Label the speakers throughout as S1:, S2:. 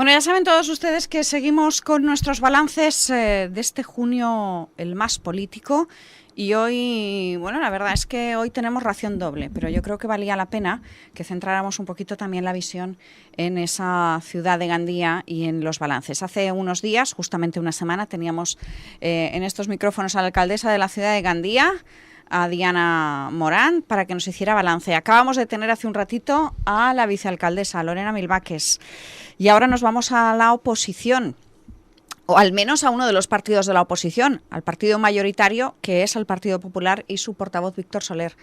S1: Bueno, ya saben todos ustedes que seguimos con nuestros balances de este junio, el más político. Y hoy, bueno, la verdad es que hoy tenemos ración doble, pero yo creo que valía la pena que centráramos un poquito también la visión en esa ciudad de Gandía y en los balances. Hace unos días, justamente una semana, teníamos en estos micrófonos a la alcaldesa de la ciudad de Gandía, a Diana Morán, para que nos hiciera balance. Acabamos de tener hace un ratito a la vicealcaldesa, Lorena Milbaques. Y ahora nos vamos a la oposición, o al menos a uno de los partidos de la oposición, al partido mayoritario, que es el Partido Popular, y su portavoz, Víctor Soler.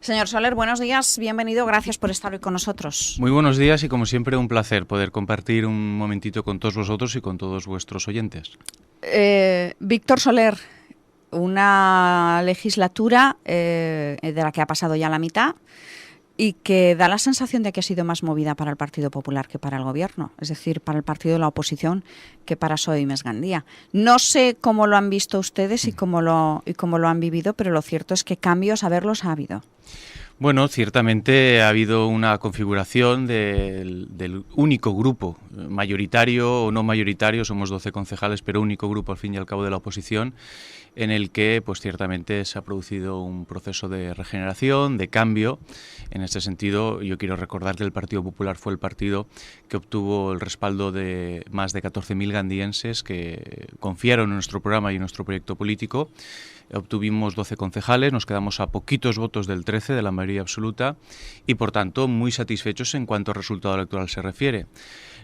S1: Señor Soler, buenos días, bienvenido, gracias por estar hoy con nosotros.
S2: Muy buenos días y, como siempre, un placer poder compartir un momentito con todos vosotros y con todos vuestros oyentes.
S1: Víctor Soler, una legislatura de la que ha pasado ya la mitad y que da la sensación de que ha sido más movida para el Partido Popular que para el Gobierno, es decir, para el partido de la oposición que para PSOE y Més Gandía. No sé cómo lo han visto ustedes y cómo lo han vivido, pero lo cierto es que cambios, a verlos, ha habido.
S2: Bueno, ciertamente ha habido una configuración del único grupo, mayoritario o no mayoritario, somos 12 concejales, pero único grupo al fin y al cabo de la oposición, en el que pues ciertamente se ha producido un proceso de regeneración, de cambio. En este sentido, yo quiero recordar que el Partido Popular fue el partido que obtuvo el respaldo de más de 14.000 gandienses que confiaron en nuestro programa y en nuestro proyecto político. Obtuvimos 12 concejales, nos quedamos a poquitos votos del 13, de la mayoría absoluta, y por tanto muy satisfechos en cuanto al resultado electoral se refiere.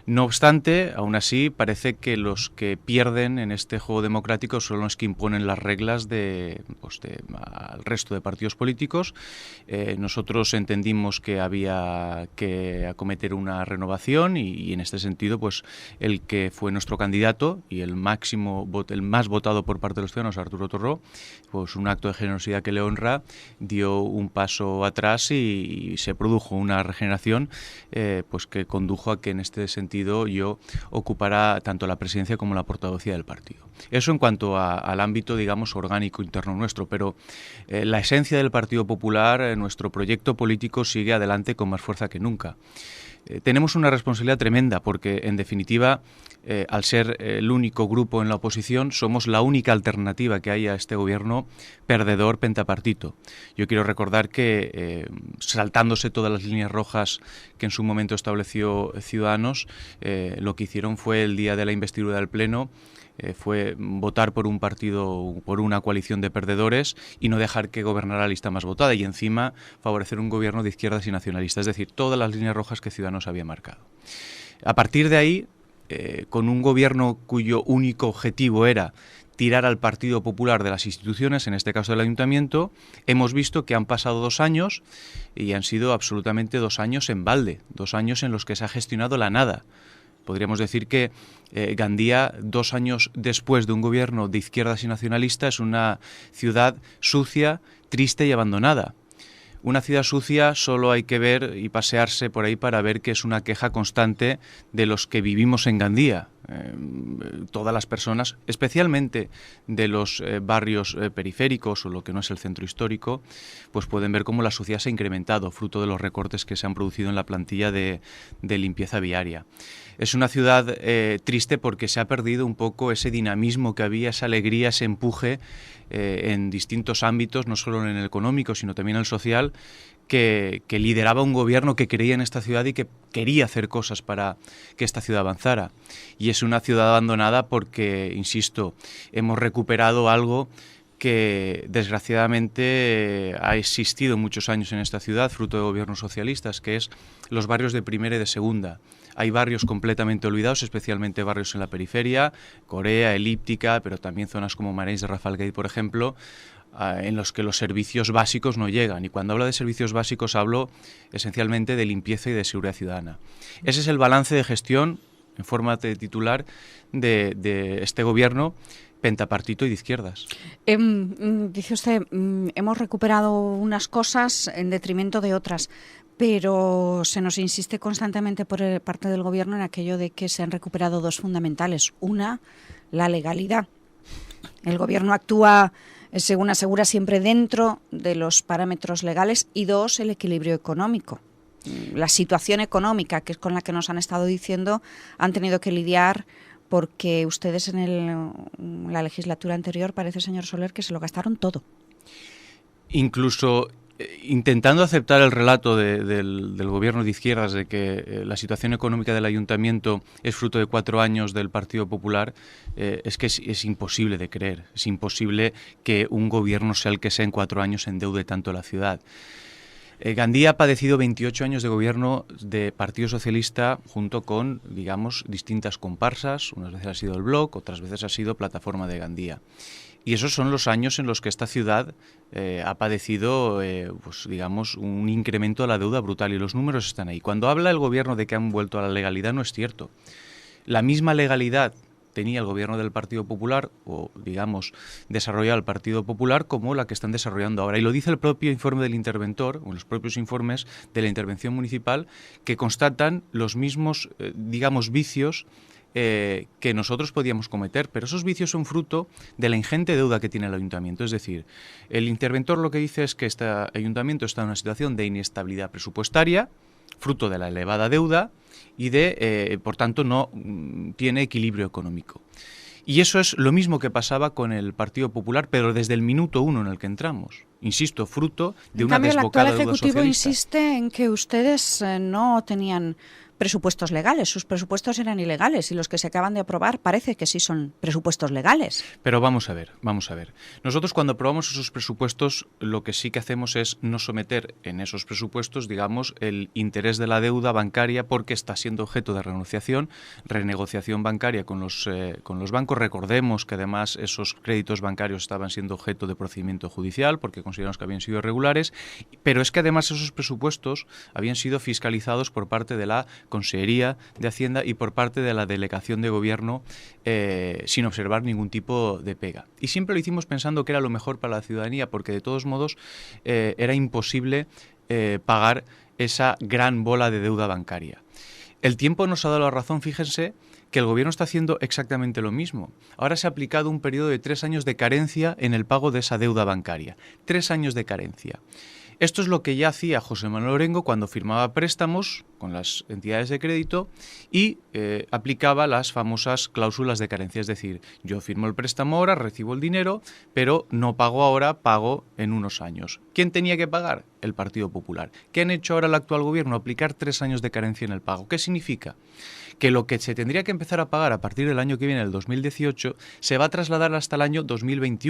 S2: No obstante, aún así, parece que los que pierden en este juego democrático son los que imponen las reglas al resto de partidos políticos. Nosotros entendimos que había que acometer una renovación y en este sentido, pues el que fue nuestro candidato y el más votado por parte de los ciudadanos, Arturo Torró, pues un acto de generosidad que le honra, dio un paso atrás y se produjo una regeneración pues que condujo a que en este sentido yo ocupara tanto la presidencia como la portavocía del partido. Eso en cuanto al ámbito, digamos, orgánico interno nuestro, pero la esencia del Partido Popular, nuestro proyecto político sigue adelante con más fuerza que nunca. Tenemos una responsabilidad tremenda porque, en definitiva, al ser el único grupo en la oposición, somos la única alternativa que hay a este gobierno perdedor pentapartito. Yo quiero recordar que, saltándose todas las líneas rojas que en su momento estableció Ciudadanos, lo que hicieron fue el día de la investidura del Pleno, fue votar por un partido, por una coalición de perdedores y no dejar que gobernara la lista más votada y encima favorecer un gobierno de izquierdas y nacionalistas, es decir, todas las líneas rojas que Ciudadanos había marcado. A partir de ahí, con un gobierno cuyo único objetivo era tirar al Partido Popular de las instituciones, en este caso del Ayuntamiento, hemos visto que han pasado 2 años y han sido absolutamente 2 años en balde, 2 años en los que se ha gestionado la nada. Podríamos decir que Gandía, 2 años después de un gobierno de izquierdas y nacionalistas, es una ciudad sucia, triste y abandonada. Una ciudad sucia solo hay que ver y pasearse por ahí para ver que es una queja constante de los que vivimos en Gandía. Todas las personas, especialmente de los barrios periféricos o lo que no es el centro histórico, pues pueden ver cómo la suciedad se ha incrementado, fruto de los recortes que se han producido en la plantilla de limpieza viaria. Es una ciudad triste porque se ha perdido un poco ese dinamismo que había, esa alegría, ese empuje en distintos ámbitos, no solo en el económico, sino también en el social, que lideraba un gobierno que creía en esta ciudad y que quería hacer cosas para que esta ciudad avanzara. Y es una ciudad abandonada porque, insisto, hemos recuperado algo que desgraciadamente ha existido muchos años en esta ciudad, fruto de gobiernos socialistas, que es los barrios de primera y de segunda. Hay barrios completamente olvidados, especialmente barrios en la periferia, Corea, Elíptica, pero también zonas como Marenys de Rafalgueit, por ejemplo, en los que los servicios básicos no llegan. Y cuando hablo de servicios básicos hablo esencialmente de limpieza y de seguridad ciudadana. Ese es el balance de gestión, en forma de titular, de este gobierno pentapartito y de izquierdas.
S1: Dice usted, hemos recuperado unas cosas en detrimento de otras, pero se nos insiste constantemente por parte del Gobierno en aquello de que se han recuperado 2 fundamentales. Una, la legalidad. El Gobierno actúa, según asegura, siempre dentro de los parámetros legales, y 2, el equilibrio económico. la situación económica, que es con la que nos han estado diciendo, han tenido que lidiar porque ustedes en la legislatura anterior, parece, señor Soler, que se lo gastaron todo.
S2: Incluso intentando aceptar el relato del gobierno de izquierdas de que la situación económica del ayuntamiento es fruto de 4 años del Partido Popular, es que es imposible de creer. Es imposible que un gobierno, sea el que sea, en 4 años endeude tanto la ciudad. Gandía ha padecido 28 años de gobierno de Partido Socialista junto con, digamos, distintas comparsas. Unas veces ha sido el Bloc, otras veces ha sido Plataforma de Gandía. Y esos son los años en los que esta ciudad ha padecido, pues, digamos, un incremento de la deuda brutal, y los números están ahí. Cuando habla el gobierno de que han vuelto a la legalidad, no es cierto. La misma legalidad tenía el gobierno del Partido Popular, o, digamos, desarrollado el Partido Popular, como la que están desarrollando ahora. Y lo dice el propio informe del interventor, o los propios informes de la intervención municipal, que constatan los mismos, digamos, vicios que nosotros podíamos cometer, pero esos vicios son fruto de la ingente deuda que tiene el ayuntamiento. Es decir, el interventor lo que dice es que este ayuntamiento está en una situación de inestabilidad presupuestaria, fruto de la elevada deuda y por tanto, no tiene equilibrio económico. Y eso es lo mismo que pasaba con el Partido Popular, pero desde el minuto 1 en el que entramos. Insisto, fruto de una desbocada deuda socialista.
S1: El actual Ejecutivo insiste en que ustedes no tenían presupuestos legales, sus presupuestos eran ilegales, y los que se acaban de aprobar parece que sí son presupuestos legales.
S2: Pero vamos a ver. Nosotros, cuando aprobamos esos presupuestos, lo que sí que hacemos es no someter en esos presupuestos, digamos, el interés de la deuda bancaria, porque está siendo objeto de renegociación bancaria con los bancos. Recordemos que además esos créditos bancarios estaban siendo objeto de procedimiento judicial porque consideramos que habían sido irregulares, pero es que además esos presupuestos habían sido fiscalizados por parte de la Consejería de Hacienda y por parte de la Delegación de Gobierno, sin observar ningún tipo de pega. Y siempre lo hicimos pensando que era lo mejor para la ciudadanía, porque de todos modos era imposible pagar esa gran bola de deuda bancaria. El tiempo nos ha dado la razón. Fíjense que el Gobierno está haciendo exactamente lo mismo. Ahora se ha aplicado un periodo de 3 años de carencia en el pago de esa deuda bancaria. 3 años de carencia. Esto es lo que ya hacía José Manuel Orengo cuando firmaba préstamos con las entidades de crédito y aplicaba las famosas cláusulas de carencia. Es decir, yo firmo el préstamo ahora, recibo el dinero, pero no pago ahora, pago en unos años. ¿Quién tenía que pagar? El Partido Popular. ¿Qué han hecho ahora el actual Gobierno? Aplicar 3 años de carencia en el pago. ¿Qué significa? Que lo que se tendría que empezar a pagar a partir del año que viene, el 2018, se va a trasladar hasta el año 2020.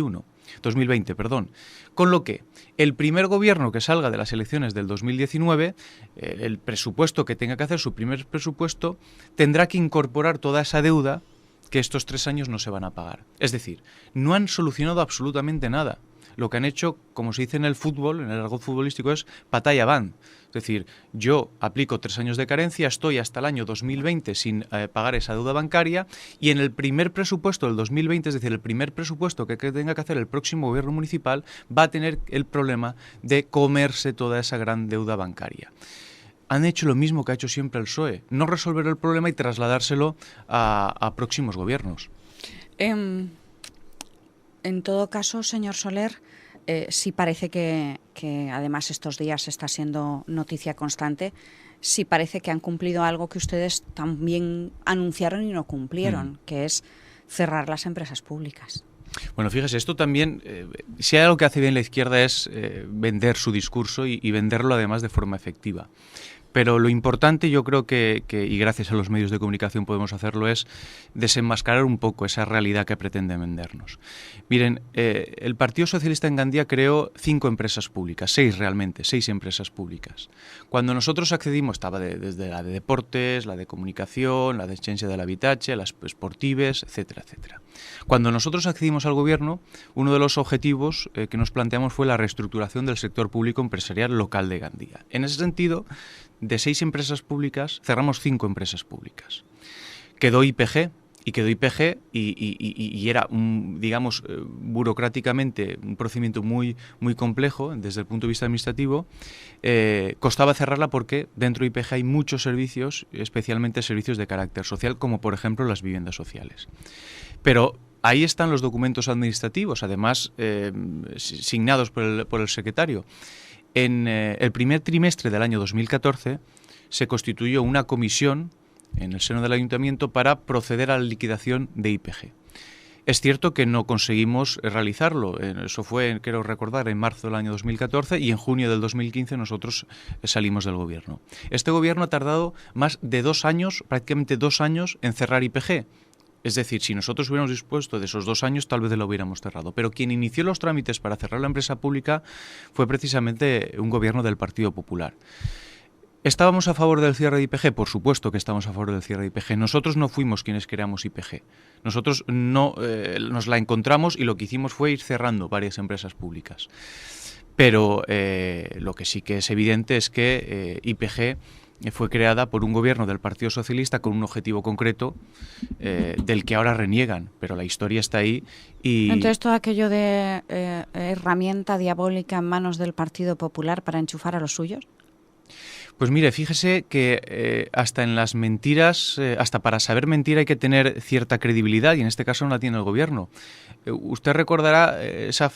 S2: Con lo que el primer gobierno que salga de las elecciones del 2019, el presupuesto que tenga que hacer, su primer presupuesto, tendrá que incorporar toda esa deuda que estos 3 años no se van a pagar. Es decir, no han solucionado absolutamente nada. Lo que han hecho, como se dice en el fútbol, en el argot futbolístico, es patalla van. Es decir, yo aplico 3 años de carencia, estoy hasta el año 2020 sin pagar esa deuda bancaria, y en el primer presupuesto del 2020, es decir, el primer presupuesto que tenga que hacer el próximo gobierno municipal, va a tener el problema de comerse toda esa gran deuda bancaria. Han hecho lo mismo que ha hecho siempre el PSOE, no resolver el problema y trasladárselo a próximos gobiernos.
S1: En todo caso, señor Soler, sí parece que además estos días está siendo noticia constante, sí parece que han cumplido algo que ustedes también anunciaron y no cumplieron, que es cerrar las empresas públicas.
S2: Bueno, fíjese, esto también, si hay algo que hace bien la izquierda es vender su discurso y venderlo además de forma efectiva. Pero lo importante, yo creo que, y gracias a los medios de comunicación podemos hacerlo, es desenmascarar un poco esa realidad que pretende vendernos. Miren, el Partido Socialista en Gandía creó 5 empresas públicas, 6 realmente, 6 empresas públicas. Cuando nosotros accedimos, estaba desde la de deportes, la de comunicación, la de ciencia del habitatge, las esportives, etcétera, etcétera. Cuando nosotros accedimos al gobierno, uno de los objetivos que nos planteamos fue la reestructuración del sector público empresarial local de Gandía. En ese sentido, de 6 empresas públicas, cerramos 5 empresas públicas. Quedó IPG, y era, digamos, burocráticamente un procedimiento muy, muy complejo desde el punto de vista administrativo. Costaba cerrarla porque dentro de IPG hay muchos servicios, especialmente servicios de carácter social, como por ejemplo las viviendas sociales. Pero ahí están los documentos administrativos, además signados por el secretario. En el primer trimestre del año 2014 se constituyó una comisión en el seno del ayuntamiento para proceder a la liquidación de IPG. Es cierto que no conseguimos realizarlo, eso fue, quiero recordar, en marzo del año 2014 y en junio del 2015 nosotros salimos del gobierno. Este gobierno ha tardado más de 2 años, prácticamente 2 años, en cerrar IPG. Es decir, si nosotros hubiéramos dispuesto de esos 2 años, tal vez lo hubiéramos cerrado. Pero quien inició los trámites para cerrar la empresa pública fue precisamente un gobierno del Partido Popular. ¿Estábamos a favor del cierre de IPG? Por supuesto que estamos a favor del cierre de IPG. Nosotros no fuimos quienes creamos IPG. Nosotros no nos la encontramos y lo que hicimos fue ir cerrando varias empresas públicas. Pero lo que sí que es evidente es que IPG fue creada por un gobierno del Partido Socialista con un objetivo concreto del que ahora reniegan, pero la historia está ahí. Y
S1: entonces, todo aquello de herramienta diabólica en manos del Partido Popular para enchufar a los suyos.
S2: Pues mire, fíjese que hasta en las mentiras, hasta para saber mentir hay que tener cierta credibilidad y en este caso no la tiene el gobierno. Usted recordará ese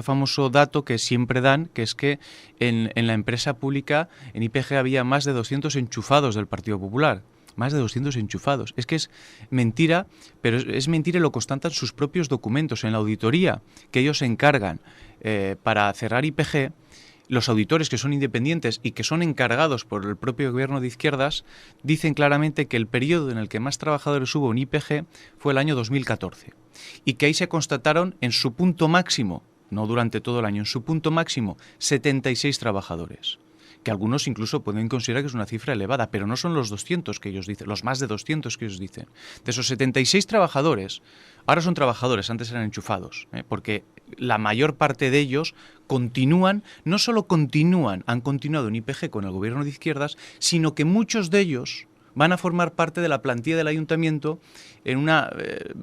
S2: famoso dato que siempre dan, que es que en la empresa pública, en IPG, había más de 200 enchufados del Partido Popular. Más de 200 enchufados. Es que es mentira, pero es mentira y lo constatan sus propios documentos. En la auditoría que ellos se encargan para cerrar IPG, los auditores que son independientes y que son encargados por el propio gobierno de izquierdas dicen claramente que el periodo en el que más trabajadores hubo en IPG fue el año 2014 y que ahí se constataron en su punto máximo, no durante todo el año, en su punto máximo 76 trabajadores, que algunos incluso pueden considerar que es una cifra elevada, pero no son los 200 que ellos dicen, los más de 200 que ellos dicen. De esos 76 trabajadores, ahora son trabajadores, antes eran enchufados, porque la mayor parte de ellos continúan, no solo han continuado en IPG con el gobierno de izquierdas, sino que muchos de ellos van a formar parte de la plantilla del ayuntamiento en una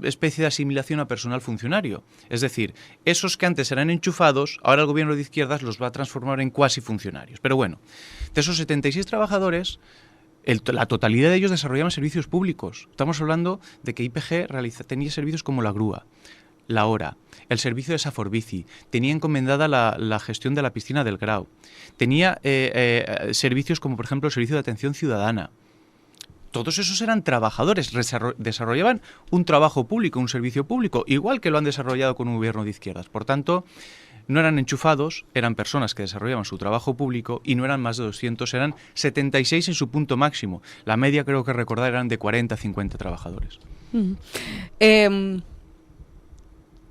S2: especie de asimilación a personal funcionario. Es decir, esos que antes eran enchufados, ahora el gobierno de izquierdas los va a transformar en cuasi funcionarios. Pero bueno, de esos 76 trabajadores, la totalidad de ellos desarrollaban servicios públicos. Estamos hablando de que IPG tenía servicios como la grúa, la hora, el servicio de Saforbici, tenía encomendada la gestión de la piscina del Grau, tenía servicios como por ejemplo el servicio de atención ciudadana. Todos esos eran trabajadores, desarrollaban un trabajo público, un servicio público, igual que lo han desarrollado con un gobierno de izquierdas. Por tanto, no eran enchufados, eran personas que desarrollaban su trabajo público y no eran más de 200, eran 76 en su punto máximo. La media, creo que recordar, eran de 40 a 50 trabajadores.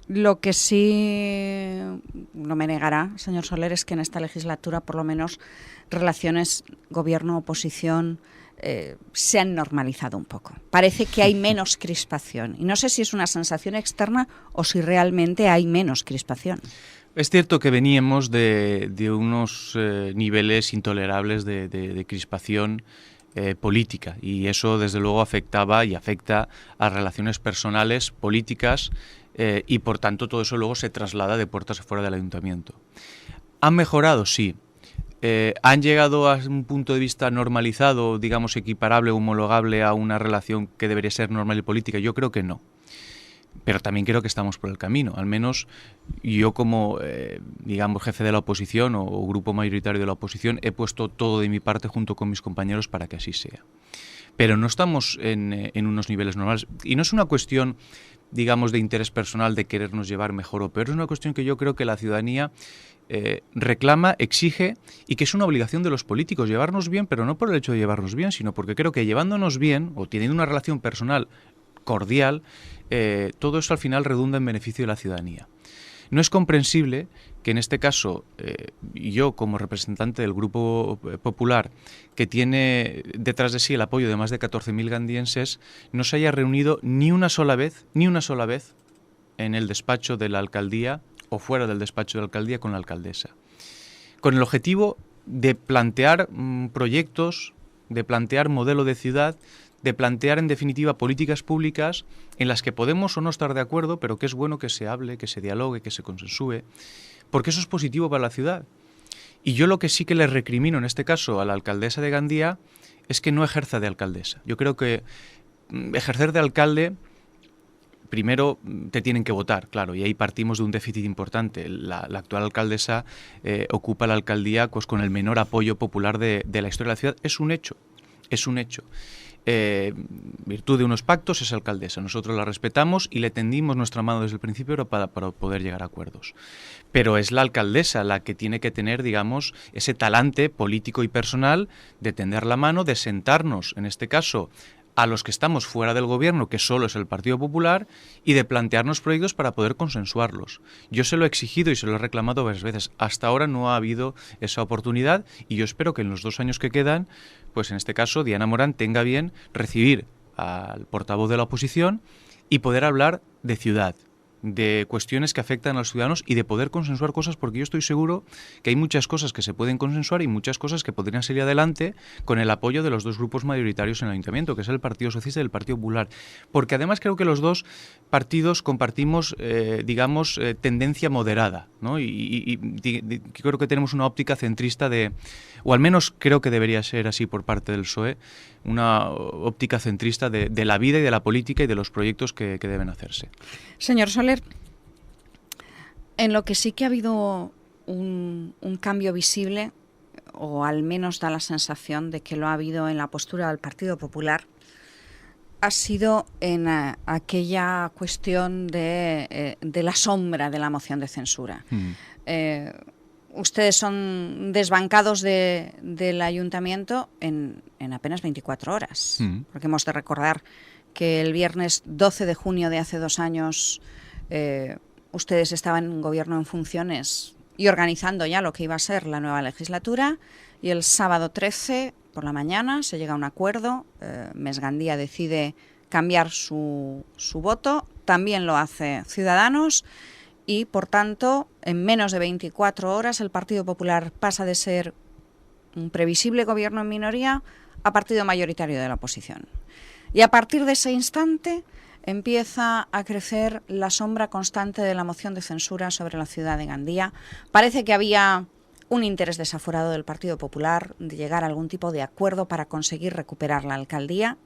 S1: Lo que sí no me negará, señor Soler, es que en esta legislatura, por lo menos, relaciones gobierno-oposición se han normalizado un poco. Parece que hay menos crispación. Y no sé si es una sensación externa o si realmente hay menos crispación.
S2: Es cierto que veníamos de unos niveles intolerables de crispación política y eso desde luego afectaba y afecta a relaciones personales, políticas y por tanto todo eso luego se traslada de puertas afuera del ayuntamiento. ¿Han mejorado? Sí. ¿Han llegado a un punto de vista normalizado, digamos equiparable, homologable a una relación que debería ser normal y política? Yo creo que no. Pero también creo que estamos por el camino. Al menos yo como, digamos, jefe de la oposición o grupo mayoritario de la oposición he puesto todo de mi parte junto con mis compañeros para que así sea. Pero no estamos en unos niveles normales. Y no es una cuestión, digamos, de interés personal de querernos llevar mejor o peor. Es una cuestión que yo creo que la ciudadanía reclama, exige y que es una obligación de los políticos llevarnos bien, pero no por el hecho de llevarnos bien, sino porque creo que llevándonos bien o teniendo una relación personal cordial, todo eso al final redunda en beneficio de la ciudadanía. No es comprensible que en este caso yo como representante del Grupo Popular que tiene detrás de sí el apoyo de más de 14.000 gandienses no se haya reunido ni una sola vez en el despacho de la alcaldía o fuera del despacho de la alcaldía con la alcaldesa, con el objetivo de plantear proyectos, de plantear modelo de ciudad, de plantear en definitiva políticas públicas en las que podemos o no estar de acuerdo, pero que es bueno que se hable, que se dialogue, que se consensúe, porque eso es positivo para la ciudad. Y yo lo que sí que le recrimino en este caso a la alcaldesa de Gandía es que no ejerza de alcaldesa. Yo creo que ejercer de alcalde primero te tienen que votar, claro, y ahí partimos de un déficit importante. La actual alcaldesa ocupa la alcaldía pues, con el menor apoyo popular de la historia de la ciudad. Es un hecho, es un hecho. Virtud de unos pactos es alcaldesa, nosotros la respetamos y le tendimos nuestra mano desde el principio para poder llegar a acuerdos. Pero es la alcaldesa la que tiene que tener, digamos, ese talante político y personal de tender la mano, de sentarnos, en este caso, a los que estamos fuera del gobierno, que solo es el Partido Popular, y de plantearnos proyectos para poder consensuarlos. Yo se lo he exigido y se lo he reclamado varias veces. Hasta ahora no ha habido esa oportunidad y yo espero que en los 2 años que quedan, pues en este caso Diana Morán tenga bien recibir al portavoz de la oposición y poder hablar de ciudad, de cuestiones que afectan a los ciudadanos y de poder consensuar cosas, porque yo estoy seguro que hay muchas cosas que se pueden consensuar y muchas cosas que podrían salir adelante con el apoyo de los 2 grupos mayoritarios en el Ayuntamiento, que es el Partido Socialista y el Partido Popular. Porque además creo que los 2 partidos compartimos, tendencia moderada, ¿no? Y creo que tenemos una óptica centrista o al menos creo que debería ser así por parte del PSOE, una óptica centrista de la vida y de la política y de los proyectos que deben hacerse.
S1: Señor Soler, en lo que sí que ha habido un cambio visible, o al menos da la sensación de que lo ha habido en la postura del Partido Popular, ha sido en aquella cuestión de la sombra de la moción de censura. Ustedes son desbancados del ayuntamiento en apenas 24 horas, porque hemos de recordar que el viernes 12 de junio de hace 2 años ustedes estaban en un gobierno en funciones y organizando ya lo que iba a ser la nueva legislatura, y el sábado 13 por la mañana se llega a un acuerdo. Mes Gandía decide cambiar su voto, también lo hace Ciudadanos, y por tanto en menos de 24 horas el Partido Popular pasa de ser un previsible gobierno en minoría a partido mayoritario de la oposición. Y a partir de ese instante empieza a crecer la sombra constante de la moción de censura sobre la ciudad de Gandía. Parece que había un interés desaforado del Partido Popular de llegar a algún tipo de acuerdo para conseguir recuperar la alcaldía.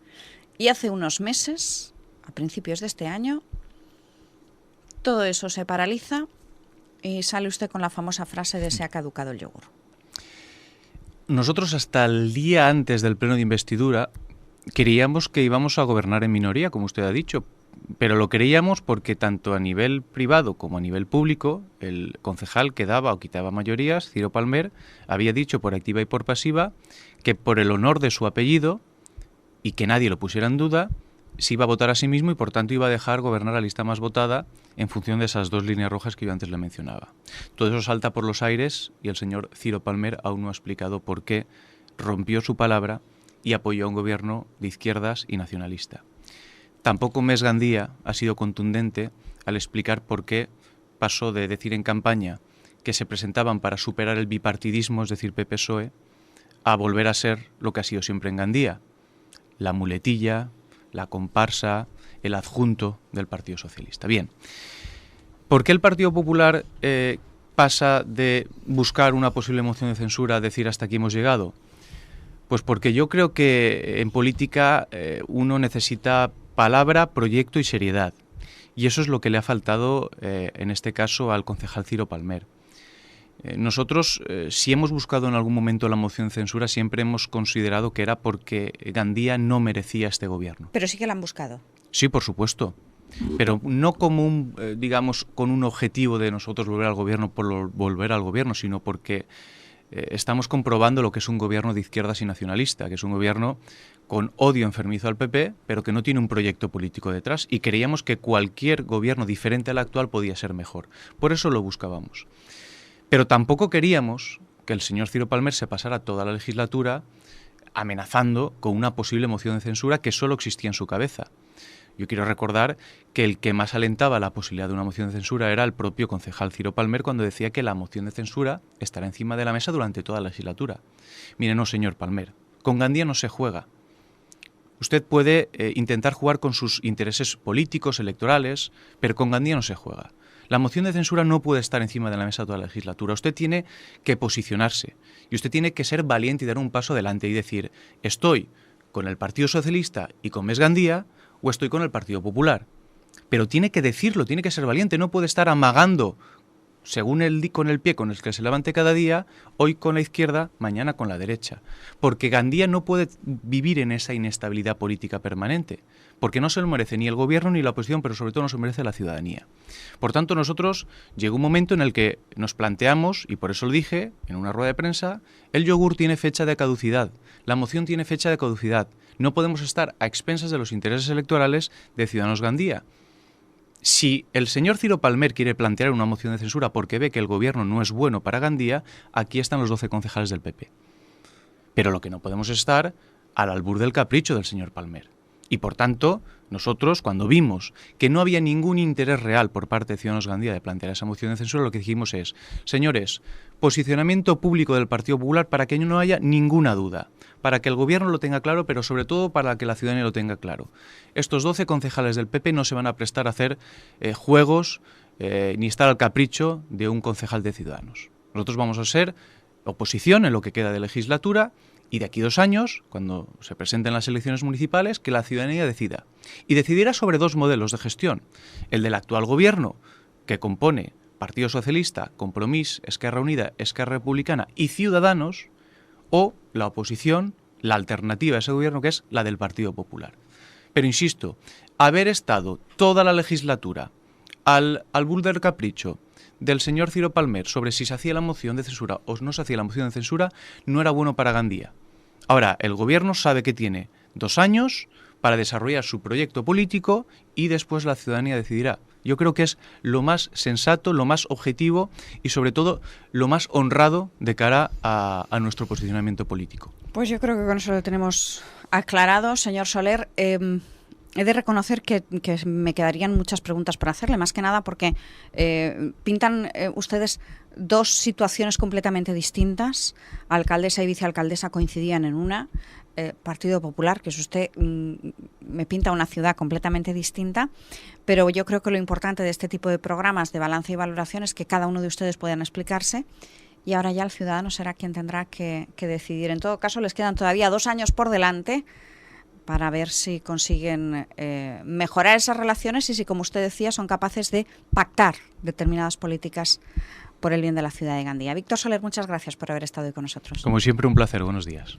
S1: Y hace unos meses, a principios de este año, todo eso se paraliza y sale usted con la famosa frase de "se ha caducado el yogur".
S2: Nosotros hasta el día antes del pleno de investidura creíamos que íbamos a gobernar en minoría, como usted ha dicho, pero lo creíamos porque tanto a nivel privado como a nivel público, el concejal que daba o quitaba mayorías, Ciro Palmer, había dicho por activa y por pasiva que por el honor de su apellido y que nadie lo pusiera en duda, se iba a votar a sí mismo y por tanto iba a dejar gobernar la lista más votada en función de esas 2 líneas rojas que yo antes le mencionaba. Todo eso salta por los aires y el señor Ciro Palmer aún no ha explicado por qué rompió su palabra y apoyó a un gobierno de izquierdas y nacionalista. Tampoco Mes Gandía ha sido contundente al explicar por qué pasó de decir en campaña que se presentaban para superar el bipartidismo, es decir, PP-PSOE, a volver a ser lo que ha sido siempre en Gandía: la muletilla, la comparsa, el adjunto del Partido Socialista. Bien, ¿por qué el Partido Popular pasa de buscar una posible moción de censura a decir hasta aquí hemos llegado? Pues porque yo creo que en política uno necesita palabra, proyecto y seriedad. Y eso es lo que le ha faltado en este caso al concejal Ciro Palmer. Nosotros, si hemos buscado en algún momento la moción de censura, siempre hemos considerado que era porque Gandía no merecía este gobierno.
S1: Pero sí que la han buscado.
S2: Sí, por supuesto. Pero no como con un objetivo de nosotros volver al gobierno por volver al gobierno, sino porque estamos comprobando lo que es un gobierno de izquierdas y nacionalista, que es un gobierno con odio enfermizo al PP, pero que no tiene un proyecto político detrás, y creíamos que cualquier gobierno diferente al actual podía ser mejor. Por eso lo buscábamos. Pero tampoco queríamos que el señor Ciro Palmer se pasara toda la legislatura amenazando con una posible moción de censura que solo existía en su cabeza. Yo quiero recordar que el que más alentaba la posibilidad de una moción de censura era el propio concejal Ciro Palmer, cuando decía que la moción de censura estará encima de la mesa durante toda la legislatura. Mire, no, señor Palmer, con Gandía no se juega. Usted puede intentar jugar con sus intereses políticos, electorales, pero con Gandía no se juega. La moción de censura no puede estar encima de la mesa toda la legislatura. Usted tiene que posicionarse y usted tiene que ser valiente y dar un paso adelante y decir: estoy con el Partido Socialista y con Mes Gandía o estoy con el Partido Popular. pero tiene que decirlo, tiene que ser valiente, no puede estar amagando según con el pie con el que se levante cada día, hoy con la izquierda, mañana con la derecha. Porque Gandía no puede vivir en esa inestabilidad política permanente, porque no se lo merece ni el gobierno ni la oposición, pero sobre todo no se lo merece la ciudadanía. Por tanto, nosotros llegó un momento en el que nos planteamos, y por eso lo dije en una rueda de prensa, el yogur tiene fecha de caducidad, la moción tiene fecha de caducidad. No podemos estar a expensas de los intereses electorales de Ciudadanos Gandía. Si el señor Ciro Palmer quiere plantear una moción de censura porque ve que el gobierno no es bueno para Gandía, aquí están los 12 concejales del PP. Pero lo que no podemos es estar al albur del capricho del señor Palmer. Y por tanto, nosotros, cuando vimos que no había ningún interés real por parte de Ciudadanos Gandía de plantear esa moción de censura, lo que dijimos es, señores, posicionamiento público del Partido Popular para que no haya ninguna duda, para que el gobierno lo tenga claro, pero sobre todo para que la ciudadanía lo tenga claro. Estos 12 concejales del PP no se van a prestar a hacer juegos ni estar al capricho de un concejal de Ciudadanos. Nosotros vamos a ser oposición en lo que queda de legislatura, y de aquí 2 años, cuando se presenten las elecciones municipales, que la ciudadanía decida. Y decidirá sobre 2 modelos de gestión. El del actual gobierno, que compone Partido Socialista, Compromís, Esquerra Unida, Esquerra Republicana y Ciudadanos, o la oposición, la alternativa a ese gobierno, que es la del Partido Popular. Pero insisto, haber estado toda la legislatura al albur del capricho del señor Ciro Palmer sobre si se hacía la moción de censura o no se hacía la moción de censura no era bueno para Gandía. Ahora, el gobierno sabe que tiene 2 años para desarrollar su proyecto político y después la ciudadanía decidirá. Yo creo que es lo más sensato, lo más objetivo y sobre todo lo más honrado de cara a nuestro posicionamiento político.
S1: Pues yo creo que con eso lo tenemos aclarado, señor Soler. He de reconocer que me quedarían muchas preguntas por hacerle, más que nada porque pintan ustedes 2 situaciones completamente distintas. Alcaldesa y vicealcaldesa coincidían en una. Partido Popular, que es usted, me pinta una ciudad completamente distinta, pero yo creo que lo importante de este tipo de programas de balance y valoración es que cada uno de ustedes puedan explicarse. Y ahora ya el ciudadano será quien tendrá que decidir. En todo caso, les quedan todavía 2 años por delante para ver si consiguen mejorar esas relaciones y si, como usted decía, son capaces de pactar determinadas políticas por el bien de la ciudad de Gandía. Víctor Soler, muchas gracias por haber estado hoy con nosotros.
S2: Como siempre, un placer. Buenos días.